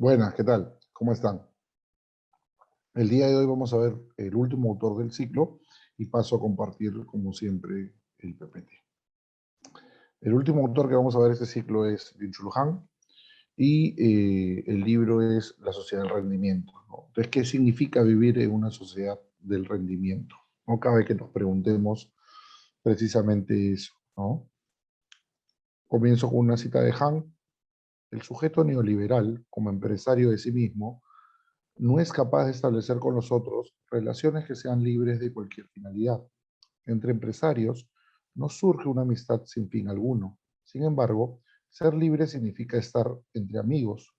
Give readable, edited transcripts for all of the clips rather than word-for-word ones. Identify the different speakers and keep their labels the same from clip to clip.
Speaker 1: Buenas, ¿qué tal? ¿Cómo están? El día de hoy vamos a ver el último autor del ciclo y paso a compartir, como siempre, el PPT. El último autor que vamos a ver este ciclo es Byung-Chul Han y el libro es La sociedad del rendimiento, ¿no? Entonces, ¿qué significa vivir en una sociedad del rendimiento? No cabe que nos preguntemos precisamente eso, ¿no? Comienzo con una cita de Han. El sujeto neoliberal, como empresario de sí mismo, no es capaz de establecer con los otros relaciones que sean libres de cualquier finalidad. Entre empresarios no surge una amistad sin fin alguno. Sin embargo, ser libre significa estar entre amigos.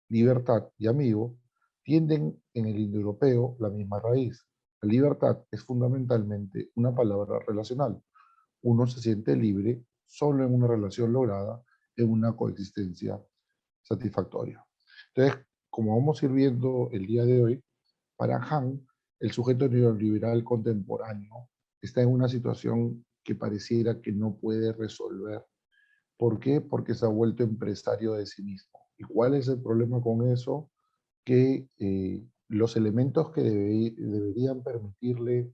Speaker 1: Libertad y amigo tienden en el indoeuropeo la misma raíz. La libertad es fundamentalmente una palabra relacional. Uno se siente libre solo en una relación lograda en una coexistencia satisfactoria. Entonces, como vamos a ir viendo el día de hoy, para Han, el sujeto neoliberal contemporáneo está en una situación que pareciera que no puede resolver. ¿Por qué? Porque se ha vuelto empresario de sí mismo. ¿Y cuál es el problema con eso? Que los elementos que deberían permitirle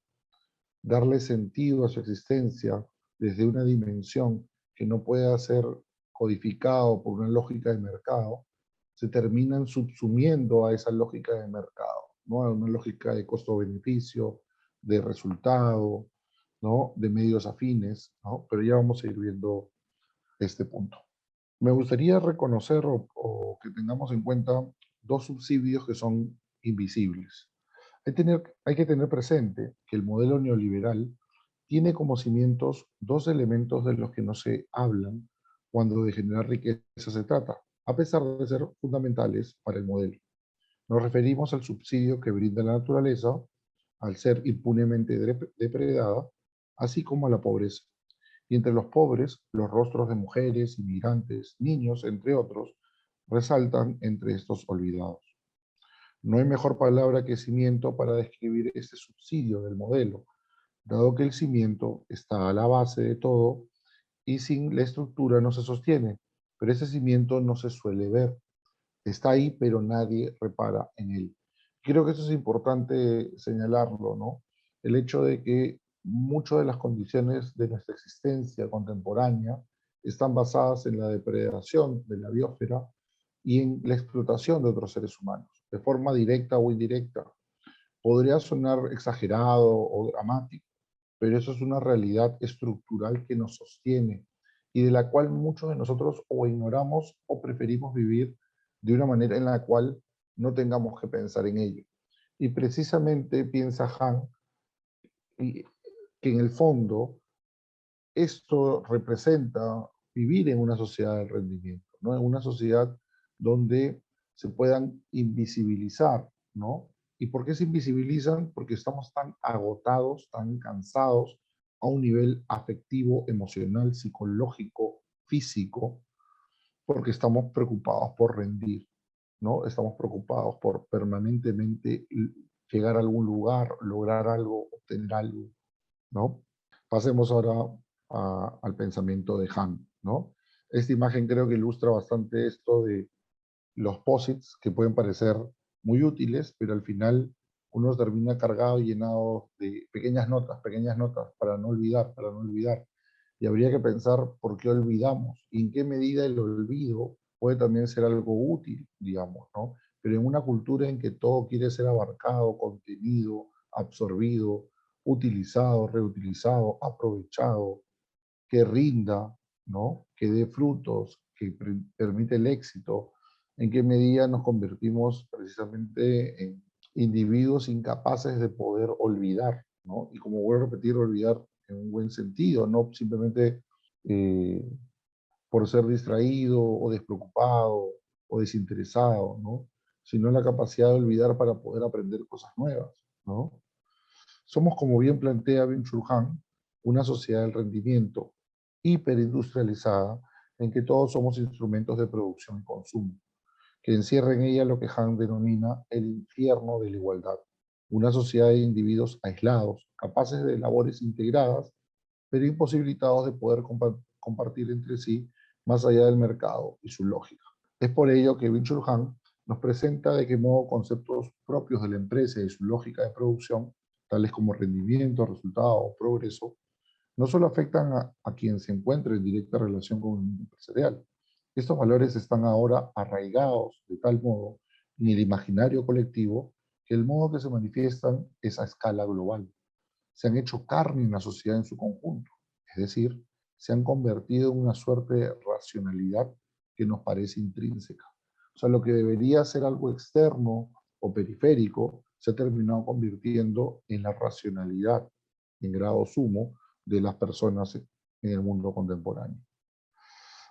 Speaker 1: darle sentido a su existencia desde una dimensión que no pueda ser codificado por una lógica de mercado, se terminan subsumiendo a esa lógica de mercado, ¿no? A una lógica de costo-beneficio, de resultado, ¿no? De medios afines, ¿no? Pero ya vamos a ir viendo este punto. Me gustaría reconocer o que tengamos en cuenta dos subsidios que son invisibles. Hay que tener presente que el modelo neoliberal tiene como cimientos dos elementos de los que no se hablan cuando de generar riqueza se trata, a pesar de ser fundamentales para el modelo. Nos referimos al subsidio que brinda la naturaleza al ser impunemente depredada, así como a la pobreza. Y entre los pobres, los rostros de mujeres, inmigrantes, niños, entre otros, resaltan entre estos olvidados. No hay mejor palabra que cimiento para describir este subsidio del modelo, dado que el cimiento está a la base de todo y sin la estructura no se sostiene, pero ese cimiento no se suele ver. Está ahí, pero nadie repara en él. Creo que eso es importante señalarlo, ¿no? El hecho de que muchas de las condiciones de nuestra existencia contemporánea están basadas en la depredación de la biosfera y en la explotación de otros seres humanos, de forma directa o indirecta. Podría sonar exagerado o dramático, pero eso es una realidad estructural que nos sostiene y de la cual muchos de nosotros o ignoramos o preferimos vivir de una manera en la cual no tengamos que pensar en ello. Y precisamente piensa Han que en el fondo esto representa vivir en una sociedad del rendimiento, ¿no? En una sociedad donde se puedan invisibilizar, ¿no? ¿Y por qué se invisibilizan? Porque estamos tan agotados, tan cansados a un nivel afectivo, emocional, psicológico, físico, porque estamos preocupados por rendir, ¿no? Estamos preocupados por permanentemente llegar a algún lugar, lograr algo, obtener algo, ¿no? Pasemos ahora al pensamiento de Han, ¿no? Esta imagen creo que ilustra bastante esto de los posits que pueden parecer muy útiles, pero al final uno termina cargado y llenado de pequeñas notas para no olvidar. Y habría que pensar por qué olvidamos y en qué medida el olvido puede también ser algo útil, digamos, ¿no? Pero en una cultura en que todo quiere ser abarcado, contenido, absorbido, utilizado, reutilizado, aprovechado, que rinda, ¿no? Que dé frutos, que permite el éxito, en qué medida nos convertimos precisamente en individuos incapaces de poder olvidar, ¿no? Y como voy a repetir, olvidar en un buen sentido, no simplemente eh, por ser distraído o despreocupado o desinteresado, ¿no? Sino la capacidad de olvidar para poder aprender cosas nuevas, ¿no? Somos, como bien plantea Byung-Chul Han, una sociedad del rendimiento hiperindustrializada en que todos somos instrumentos de producción y consumo, que encierra en ella lo que Han denomina el infierno de la igualdad, una sociedad de individuos aislados, capaces de labores integradas, pero imposibilitados de poder compartir entre sí más allá del mercado y su lógica. Es por ello que Byung-Chul Han nos presenta de qué modo conceptos propios de la empresa y su lógica de producción, tales como rendimiento, resultado o progreso, no solo afectan a quien se encuentra en directa relación con el mundo empresarial. Estos valores están ahora arraigados de tal modo en el imaginario colectivo que el modo que se manifiestan es a escala global. Se han hecho carne en la sociedad en su conjunto, es decir, se han convertido en una suerte de racionalidad que nos parece intrínseca. O sea, lo que debería ser algo externo o periférico se ha terminado convirtiendo en la racionalidad en grado sumo de las personas en el mundo contemporáneo.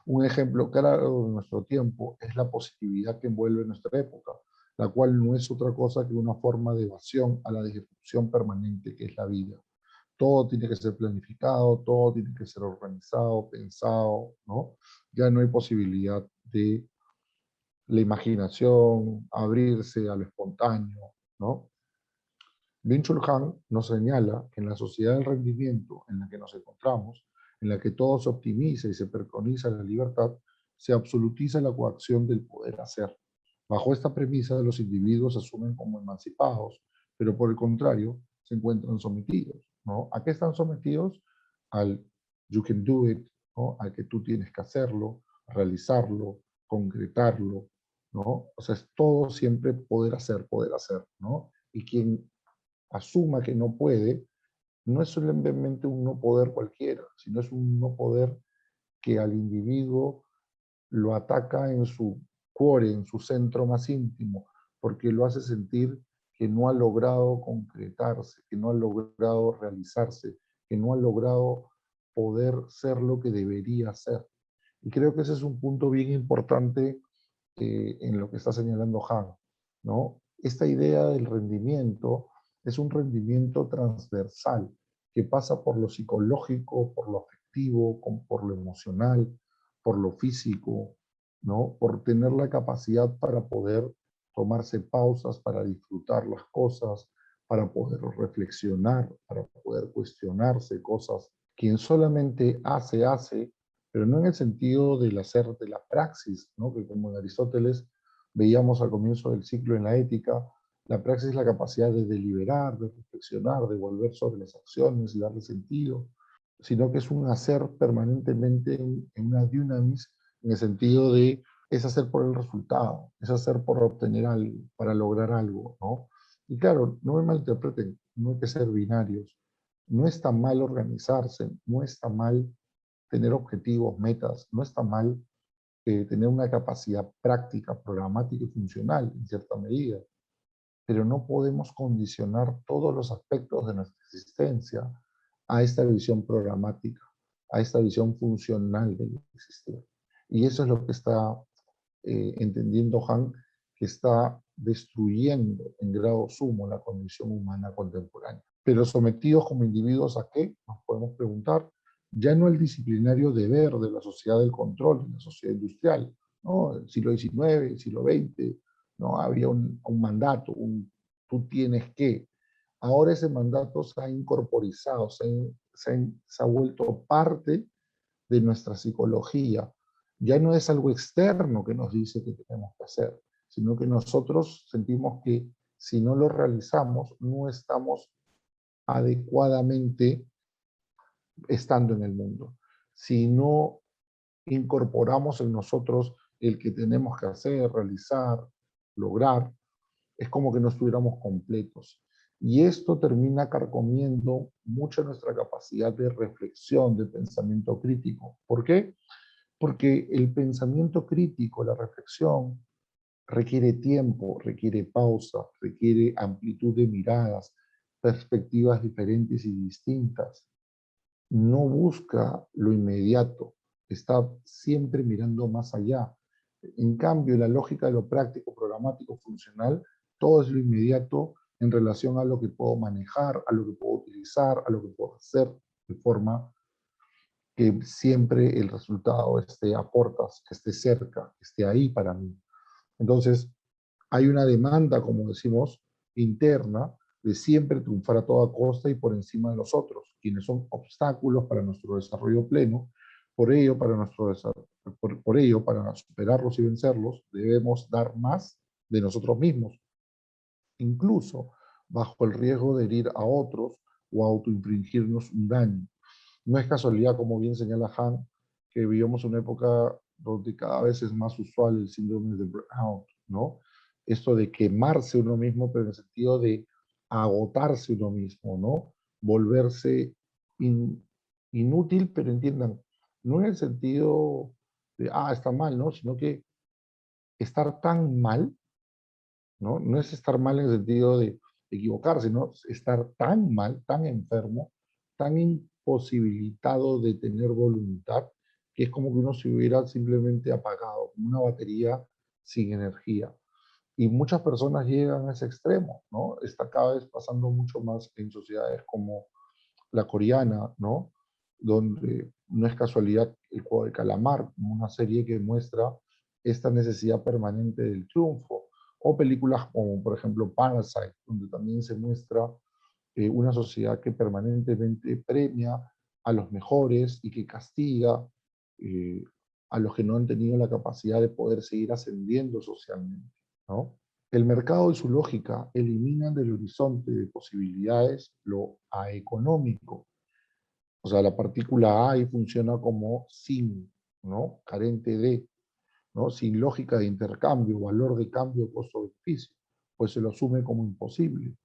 Speaker 1: Un ejemplo claro de nuestro tiempo es la positividad que envuelve nuestra época, la cual no es otra cosa que una forma de evasión a la disrupción permanente que es la vida. Todo tiene que ser planificado, todo tiene que ser organizado, pensado, ¿no? Ya no hay posibilidad de la imaginación, abrirse a lo espontáneo, ¿no? Byung-Chul Han nos señala que en la sociedad del rendimiento en la que nos encontramos, en la que todo se optimiza y se preconiza la libertad, se absolutiza la coacción del poder hacer. Bajo esta premisa, los individuos se asumen como emancipados, pero por el contrario, se encuentran sometidos, ¿no? ¿A qué están sometidos? Al you can do it, ¿no? Al que tú tienes que hacerlo, realizarlo, concretarlo, ¿no? O sea, es todo siempre poder hacer, ¿no? Y quien asuma que no puede, no es solamente un no poder cualquiera, sino es un no poder que al individuo lo ataca en su core, en su centro más íntimo, porque lo hace sentir que no ha logrado concretarse, que no ha logrado realizarse, que no ha logrado poder ser lo que debería ser. Y creo que ese es un punto bien importante en lo que está señalando Han, ¿no? Esta idea del rendimiento es un rendimiento transversal que pasa por lo psicológico, por lo afectivo, por lo emocional, por lo físico, ¿no? Por tener la capacidad para poder tomarse pausas, para disfrutar las cosas, para poder reflexionar, para poder cuestionarse cosas. Quien solamente hace, pero no en el sentido del hacer de la praxis, ¿no? Que como en Aristóteles veíamos al comienzo del ciclo en la ética, la praxis es la capacidad de deliberar, de reflexionar, de volver sobre las acciones y darle sentido, sino que es un hacer permanentemente en una dynamis, en el sentido de es hacer por el resultado, es hacer por obtener algo, para lograr algo, ¿no? Y claro, no me malinterpreten, no hay que ser binarios. No está mal organizarse, no está mal tener objetivos, metas, no está mal tener una capacidad práctica, programática y funcional en cierta medida, pero no podemos condicionar todos los aspectos de nuestra existencia a esta visión programática, a esta visión funcional del existir. Y eso es lo que está entendiendo Han, que está destruyendo en grado sumo la condición humana contemporánea. Pero sometidos como individuos ¿a qué? Nos podemos preguntar. Ya no el disciplinario deber de la sociedad del control, de la sociedad industrial, ¿no? El siglo XIX, el siglo XX, ¿no? Había un mandato, tú tienes que. Ahora ese mandato se ha incorporizado, se ha vuelto parte de nuestra psicología. Ya no es algo externo que nos dice que tenemos que hacer, sino que nosotros sentimos que si no lo realizamos, no estamos adecuadamente estando en el mundo. Si no incorporamos en nosotros el que tenemos que hacer, realizar, lograr, es como que no estuviéramos completos. Y esto termina carcomiendo mucho nuestra capacidad de reflexión, de pensamiento crítico. ¿Por qué? Porque el pensamiento crítico, la reflexión, requiere tiempo, requiere pausa, requiere amplitud de miradas, perspectivas diferentes y distintas. No busca lo inmediato, está siempre mirando más allá. En cambio, la lógica de lo práctico, programático, funcional, todo es lo inmediato en relación a lo que puedo manejar, a lo que puedo utilizar, a lo que puedo hacer, de forma que siempre el resultado esté a portas, que esté cerca, que esté ahí para mí. Entonces, hay una demanda, como decimos, interna, de siempre triunfar a toda costa y por encima de los otros, quienes son obstáculos para nuestro desarrollo pleno. Por ello, para superarlos y vencerlos, debemos dar más de nosotros mismos, incluso bajo el riesgo de herir a otros o autoinfligirnos un daño. No es casualidad, como bien señala Han, que vivimos una época donde cada vez es más usual el síndrome de burnout, ¿no? Esto de quemarse uno mismo, pero en el sentido de agotarse uno mismo, ¿no? Volverse inútil, pero entiendan, no en el sentido de, está mal, ¿no? Sino que estar tan mal, ¿no? No es estar mal en el sentido de equivocarse, ¿no? Estar tan mal, tan enfermo, tan imposibilitado de tener voluntad, que es como que uno se hubiera simplemente apagado, como una batería sin energía. Y muchas personas llegan a ese extremo, ¿no? Está cada vez pasando mucho más en sociedades como la coreana, ¿no? Donde no es casualidad el juego de calamar, como una serie que muestra esta necesidad permanente del triunfo, o películas como, por ejemplo, Parasite, donde también se muestra una sociedad que permanentemente premia a los mejores y que castiga eh, a los que no han tenido la capacidad de poder seguir ascendiendo socialmente, ¿no? El mercado y su lógica eliminan del horizonte de posibilidades lo aeconómico. O sea, la partícula A ahí funciona como sin, ¿no? Carente de, ¿no? Sin lógica de intercambio, valor de cambio, costo-beneficio, pues se lo asume como imposible.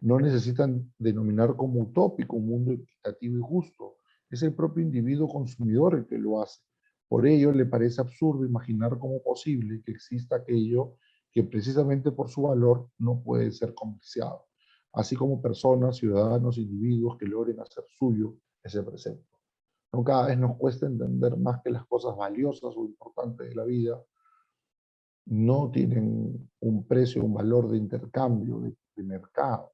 Speaker 1: No necesitan denominar como utópico un mundo equitativo y justo. Es el propio individuo consumidor el que lo hace. Por ello, le parece absurdo imaginar como posible que exista aquello que precisamente por su valor no puede ser comerciado, así como personas, ciudadanos, individuos que logren hacer suyo ese presente. ¿No? Cada vez nos cuesta entender más que las cosas valiosas o importantes de la vida no tienen un precio, un valor de intercambio, de mercado,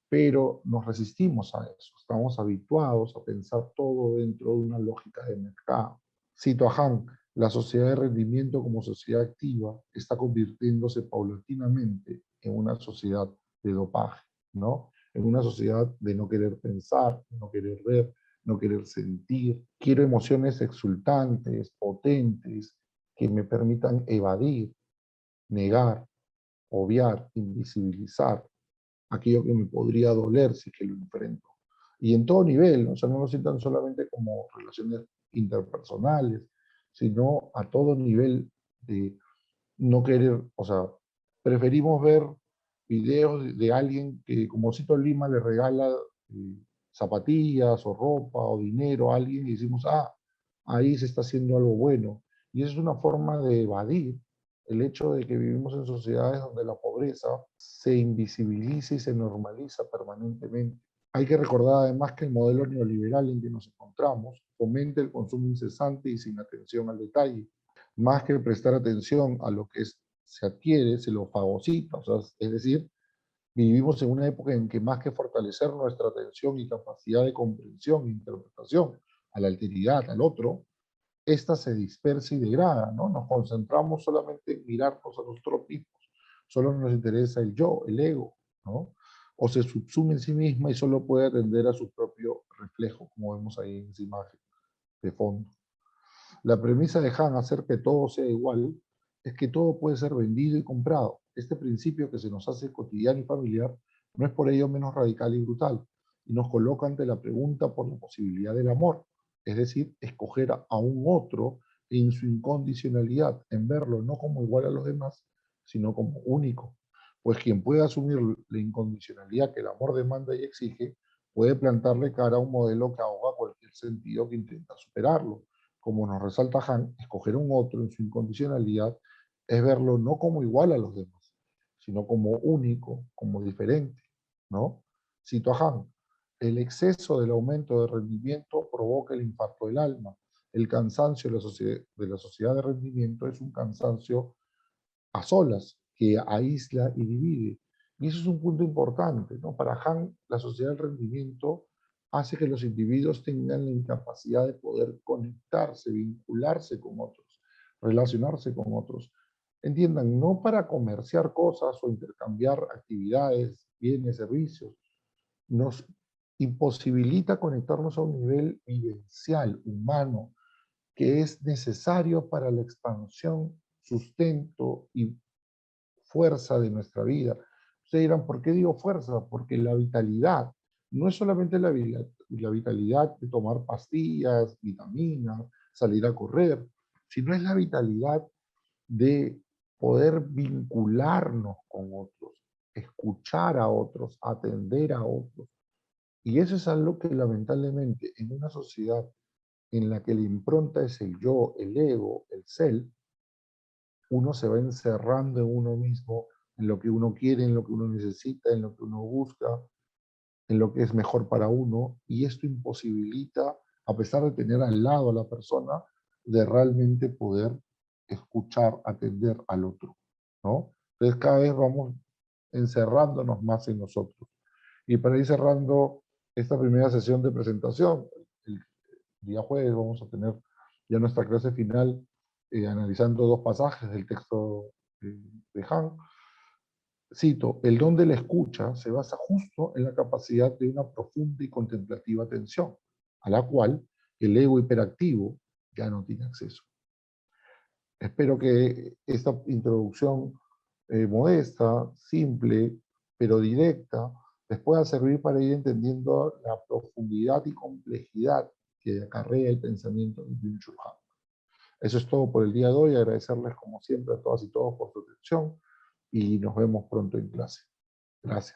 Speaker 1: pero nos resistimos a eso. Estamos habituados a pensar todo dentro de una lógica de mercado. Cito a Han, la sociedad de rendimiento como sociedad activa está convirtiéndose paulatinamente en una sociedad de dopaje, ¿no? En una sociedad de no querer pensar, no querer ver, no querer sentir. Quiero emociones exultantes, potentes, que me permitan evadir, negar, obviar, invisibilizar aquello que me podría doler si que lo enfrento. Y en todo nivel, ¿no? O sea, no lo sientan solamente como relaciones interpersonales, sino a todo nivel de no querer, o sea, preferimos ver videos de alguien que, como Cito Lima, le regala zapatillas o ropa o dinero a alguien y decimos, ahí se está haciendo algo bueno. Y eso es una forma de evadir el hecho de que vivimos en sociedades donde la pobreza se invisibiliza y se normaliza permanentemente. Hay que recordar además que el modelo neoliberal en que nos encontramos fomenta el consumo incesante y sin atención al detalle. Más que prestar atención a lo que se adquiere, se lo fagocita. O sea, es decir, vivimos en una época en que más que fortalecer nuestra atención y capacidad de comprensión e interpretación a la alteridad, al otro, esta se dispersa y degrada, ¿no? Nos concentramos solamente en mirarnos a nosotros mismos, solo nos interesa el yo, el ego, ¿no? O se subsume en sí misma y solo puede atender a su propio reflejo, como vemos ahí en esa imagen de fondo. La premisa de Han hacer que todo sea igual es que todo puede ser vendido y comprado. Este principio que se nos hace cotidiano y familiar no es por ello menos radical y brutal, y nos coloca ante la pregunta por la posibilidad del amor, es decir, escoger a un otro en su incondicionalidad, en verlo no como igual a los demás, sino como único. Pues quien puede asumir la incondicionalidad que el amor demanda y exige, puede plantarle cara a un modelo que ahoga cualquier sentido que intenta superarlo. Como nos resalta Han, escoger un otro en su incondicionalidad es verlo no como igual a los demás, sino como único, como diferente, ¿no? Cito a Han, el exceso del aumento de rendimiento provoca el infarto del alma. El cansancio de la sociedad de rendimiento es un cansancio a solas, que aísla y divide. Y eso es un punto importante, ¿no? Para Han, la sociedad del rendimiento hace que los individuos tengan la incapacidad de poder conectarse, vincularse con otros, relacionarse con otros. Entiendan, no para comerciar cosas o intercambiar actividades, bienes, servicios, nos imposibilita conectarnos a un nivel vivencial, humano, que es necesario para la expansión, sustento y fuerza de nuestra vida. Ustedes dirán, ¿por qué digo fuerza? Porque la vitalidad no es solamente la vitalidad de tomar pastillas, vitaminas, salir a correr, sino es la vitalidad de poder vincularnos con otros, escuchar a otros, atender a otros. Y eso es algo que lamentablemente en una sociedad en la que la impronta es el yo, el ego, el self, uno se va encerrando en uno mismo, en lo que uno quiere, en lo que uno necesita, en lo que uno busca, en lo que es mejor para uno, y esto imposibilita, a pesar de tener al lado a la persona, de realmente poder escuchar, atender al otro, ¿no? Entonces cada vez vamos encerrándonos más en nosotros. Y para ir cerrando esta primera sesión de presentación, el día jueves vamos a tener ya nuestra clase final analizando dos pasajes del texto de Han. Cito, el don de la escucha se basa justo en la capacidad de una profunda y contemplativa atención, a la cual el ego hiperactivo ya no tiene acceso. Espero que esta introducción modesta, simple, pero directa, les pueda servir para ir entendiendo la profundidad y complejidad que acarrea el pensamiento de Byung-Chul Han. Eso es todo por el día de hoy. Agradecerles como siempre a todas y todos por su atención y nos vemos pronto en clase. Gracias.